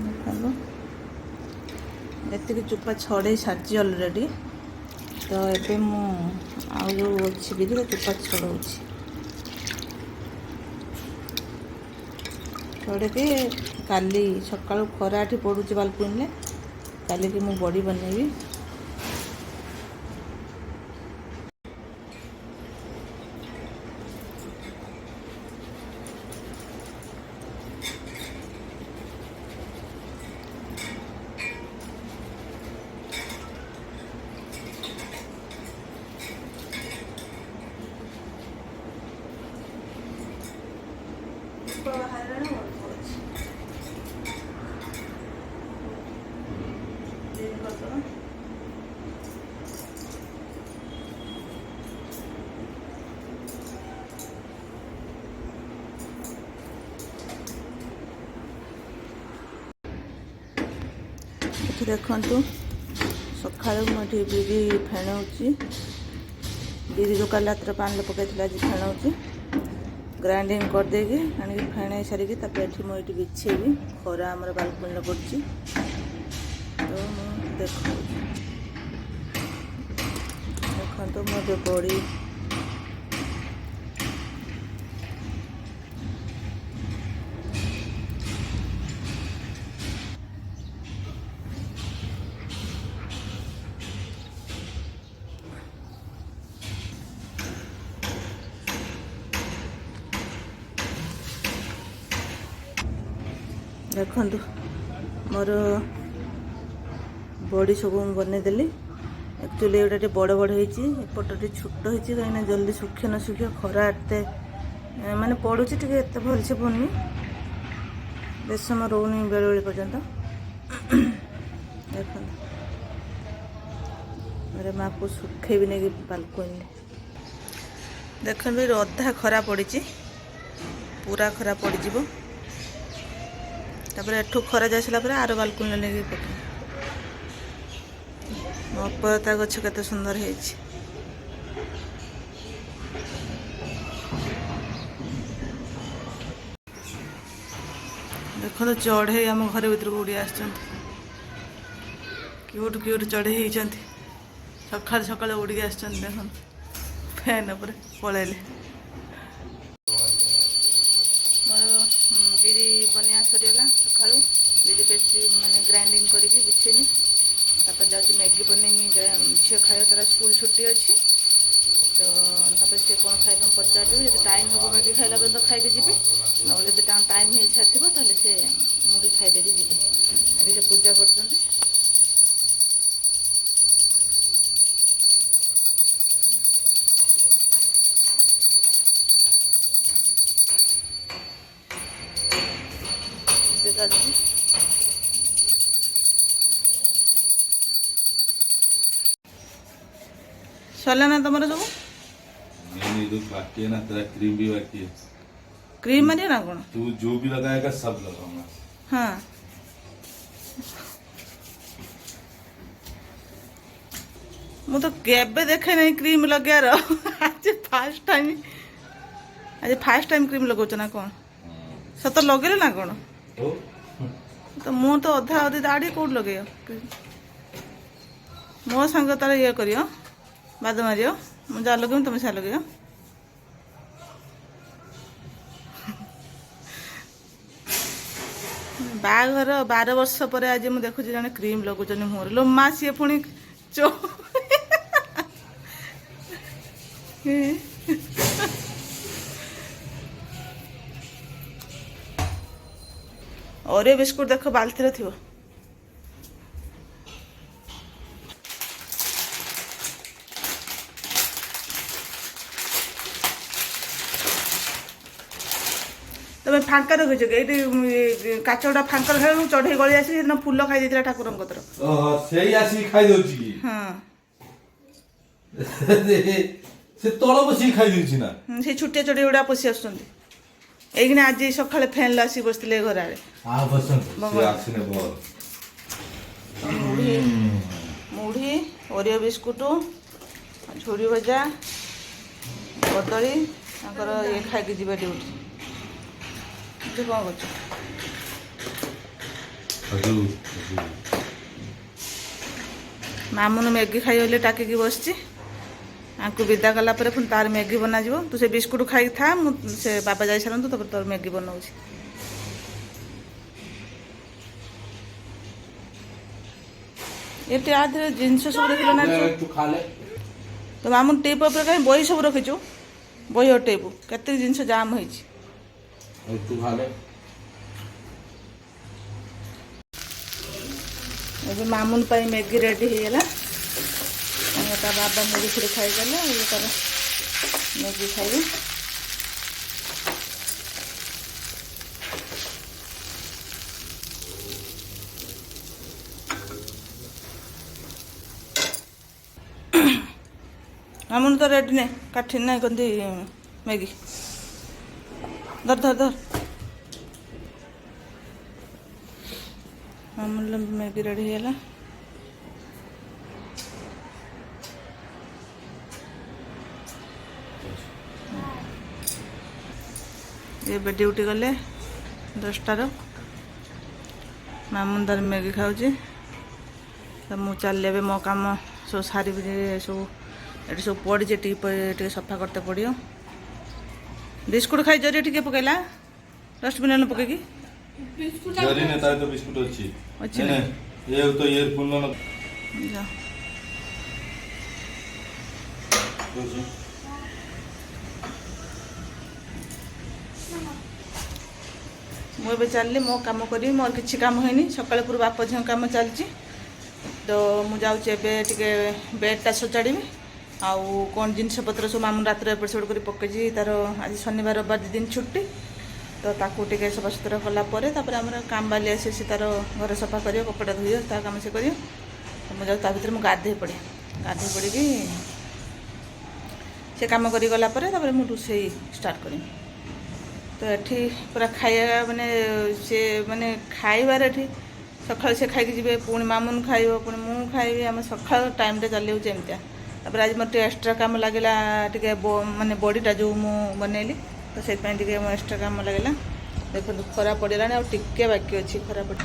ଦେଖନ୍ତୁ ଏତିକି ଚୋପା ଛଡ଼େଇ ସାରିଛି ଅଲରେଡ଼ି। ତ ଏବେ ମୁଁ ଆଉ ଯେଉଁ ଅଛି ବିରି ଚୋପା ଛଡ଼ଉଛି। ଛଡ଼େଇକି କାଲି ସକାଳୁ ଖରା ଏଠି ପଡ଼ୁଛି ବାଲକୁନିରେ, କାଲିକି ମୁଁ ବଡ଼ି ବନେଇବି। ଏଠି ଦେଖନ୍ତୁ ସକାଳୁ ମୁଁ ଏଠି ବିରି ଫେଣଉଛି। ବିରି ଯେଉଁ କାଲି ରାତିରେ ପାଣିରେ ପକାଇଥିଲି ଆଜି ଫେଣଉଛି। ଗ୍ରାଇଣ୍ଡିଙ୍ଗ କରିଦେଇକି ଆଣିକି ଫେଣେଇ ସାରିକି ତାପରେ ଏଠି ମୁଁ ଏଠି ବିଛେଇବି। ଖରା ଆମର ବାଲକୁନିରେ ପଡ଼ୁଛି, ତ ମୁଁ ଦେଖାଉଛି। ଦେଖନ୍ତୁ ମୁଁ ଏବେ ବଡ଼ି ଦେଖନ୍ତୁ ମୋର ବଡ଼ି ସବୁ ମୁଁ ବନେଇଦେଲି। ଆକ୍ଚୁଆଲି ଏଇଟା ଟିକେ ବଡ଼ ବଡ଼ ହେଇଛି, ଏପଟ ଟିକେ ଛୋଟ ହେଇଛି, କାହିଁକିନା ଜଲ୍ଦି ଶୁଖେ ନ ଶୁଖେ ଖରା ଏତେ ମାନେ ପଡ଼ୁଛି, ଟିକେ ଏତେ ଭଲସେ ପଡ଼ୁନି, ବେଶ ସମୟ ରହୁନି ବେଳେବେଳେ ପର୍ଯ୍ୟନ୍ତ। ଦେଖନ୍ତୁ मेरे माँ को सुखे भी नहीं बालकोनी। देखते अधा खरा पड़ी, पूरा खरा पड़ज। तापर एठू खरा जा सारा आर बालकोनी नहीं पके अपरता गछ केते सुंदर है। देखो चढ़े आम घर भर को उड़ी आस क्यूट क्यूट चढ़े होती सकाल सकाल उड़ी आस देख फैन उपर पलैले। बिरी बनिया सरीगला सका बिरी बेसी माने ग्राइंडिंग करके बिछेनी जाऊँ मैगी बनैमी झील खाए तार स्कूल छुट्टी अच्छी तो सी कौन खाए तुम पचार जी टाइम हम मैगी खाला तो खाई जी ना टाइम हो सारी ताले से मुड़ी खाईदे जी से पूजा कर सरला ना तुम सब बाकी है ना तेरा क्रीम भी बाकी है। क्रीम मारिए ना कौन तू जो भी लगाएगा सब लगाऊंगा। हाँ मु तो केबे देखे नहीं क्रीम लगे आज फास्ट टाइम क्रीम लगौच ना कौन सत लगे ना कौन तो मु तो अधा अधी दाढ़ी कौट लगे मो सांग तार ये करियो बाद मारियो मु जा लगे तुम सा लगे बाघर 12 वर्ष पर आज मुझे देखुची जने क्रीम लगुचन मुहर लो माँ सी पुणी चो और बिस्कुट देख बाल्टी रे थिबो तमें फांका रखिछ ये काचटा फांका रख चढ़े गली आसी फूल खाई देला ठाकुर कतर से आसी खाई दोची हां से तळ बसी खाई दोची ना से छुटिया चढ़े उडा पसी आछन एगिना आज सकाळे फैन लासी बसतिले घर आरे आ बसन से आसीने बोल मुढ़ी ओरियो बिस्कुट झुड़ी भजा कदली ये खाई जीवा ड्यूटी कौन कर खजूर मामुन मैगी खाई टाकिकी बसची आपको विदा कला पुणी तार मैगी बना तू से बिस्कुट खाई था से बाबा जाई सारंतु तब तोर मैगी बनाऊँ ये आधे जिनस सब देख ना तू खा ले तो मामुन टेप उपर कहीं बही सब रखीचु बही और टेप केते जिनस जाम होइछि तू खा ले ଏବେ ମାମୁନ ପାଇଁ ମ୍ୟାଗି ରେଡ଼ି ହେଇଗଲା ତା ବାବା ମୁଢ଼ି ଫୁଡ଼ି ଖାଇଗଲେ ଇଏ ତାର ମ୍ୟାଗି ଖାଇବେ ମାମୁନ ତ ରେଡ଼ି ନେ କାଠି ନାଇଁ କନ୍ତି ମ୍ୟାଗି ଧର ଧର ଧର ମାମୁନ ମ୍ୟାଗି ରେଡ଼ି ହେଇଗଲା ଏବେ ଡ୍ୟୁଟି ଗଲେ 10ଟାର ମାମୁନ ତାର ମ୍ୟାଗି ଖାଉଛି ତ ମୁଁ ଚାଲିଲେ ଏବେ ମୋ କାମ ସବୁ ସାରିବି ସବୁ ଏଠି ସବୁ ପଡ଼ିଛି ଟିକେ ସଫା କରତେ ପଡ଼ିବ ବିସ୍କୁଟ ଖାଇ ଜରି ଟିକେ ପକେଇଲା ଡଷ୍ଟବିନ୍ ପକେଇକି जरी ने तारे तो बिस्कुट अच्छी अच्छी ने ये तो ईयरफोन ना जा मुझे चलली मो कम करी मोर किसी काम होनी सकाल पूर्व बाप झील कम चलती तो मुझे टे बेडटा सजाड़ी आउ कौन जिनस पत्र सब मामू रात एपट सेपट कर पकई तार आज शनिवार रविवार 2 दिन छुट्टी तो ताकू टे सफा सुतरा कलापर आम काम बाली आसे सी तार घर सफा कर कपड़ा धोई ता कम से कर मुझे ता भर मुझे गाधे पड़े पड़ी से कम कर गलापर मुझे रोसे स्टार्ट करी तो ये पूरा खाया माने खाइबार ये सका से खाई जी पुणी मामुन खाइब पुणी मु खाइबी आम सका टाइम चली एमतिया आज मत एक्सट्रा काम लगे टे माने बड़ीटा जो मु बनैली तो से एक्सट्रा काम लगे देखो खरा पड़ा टे बाकी अच्छी खरा पड़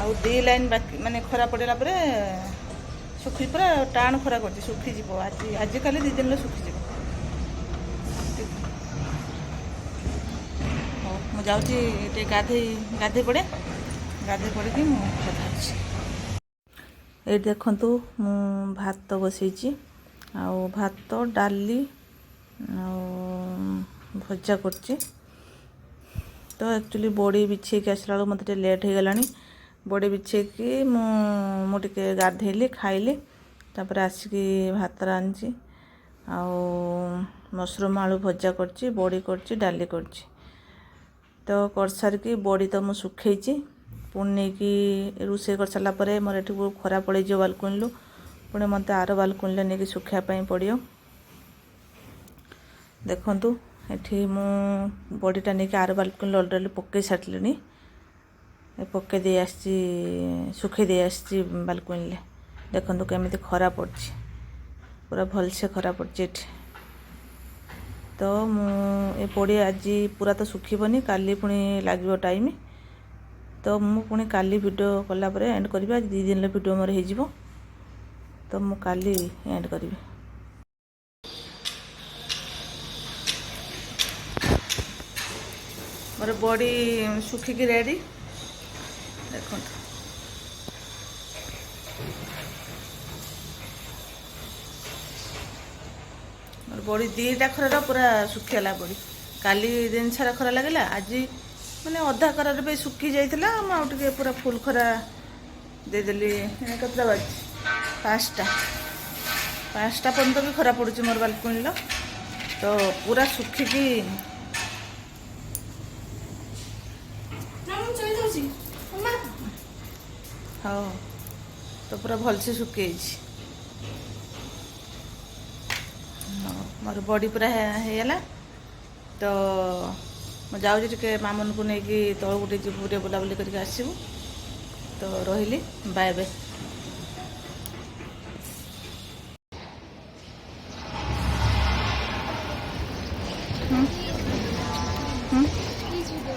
आउ 2 लाइन बाकी माने खरा पड़ा पर सुखी पूरा टाण खरा कर सुखीज आज काली 2 दिन सुखीज मुझे जाऊँगी गाधे पड़े पड़ी मुझे ये देखु मु भात बसई आउ भात डाली भजा कर तो एक्चुअली बड़ी बिछेक आसला बेलू मत लेट हो गला बड़ी बिछेकी मुझे गाधेली खाइली तापर आसिकी भात रांधि आउ मशरूम आलू भजा करची बड़ी करची डाली करची तो कर सारिकी बड़ी तो मुझे सुखई पुणी नहीं कि रोसे कर सारा मोर ये खरा पड़े बालकुनी पुणी मत आर बालकुनी नहीं कि सुखापी पड़ो देखु ये बड़ीटा नहीं कि आर बालकुनी अलरेडी पकई सारे पकई दे सुखई दे आसी बालकुनी देखु केमी खरा पड़ी पूरा भलसे खरा पड़ी तो ये पड़ी आज पूरा तो सुखीबनी काली पुणी लगे टाइम तो मु पुणी काली वीडियो कला परे एंड करी आज 2 दिन वीडियो मोर हो तो मु काली एंड करी मोर बॉडी सुखिकी रेडी देखो मोर बॉडी 2टा खरार पूरा सुखीगला बॉडी काली दिन सारा खरा लगे आज मैंने अधा खरार भी सुखी जाइला मुझे पूरा फुल खरा देदेली कतटा बाज 5टा पर्यंत भी खरा पड़ुची मोर बालकुनी तो पूरा सुखिकी हाँ तो पूरा भलसे सुखी मोर बॉडी पूरा है तो मैं जाऊँ टे मामन को लेकिन तौक गोटे जीवु बुलाबुली करके आसबू तो रही bye bye. Hmm, hmm, please video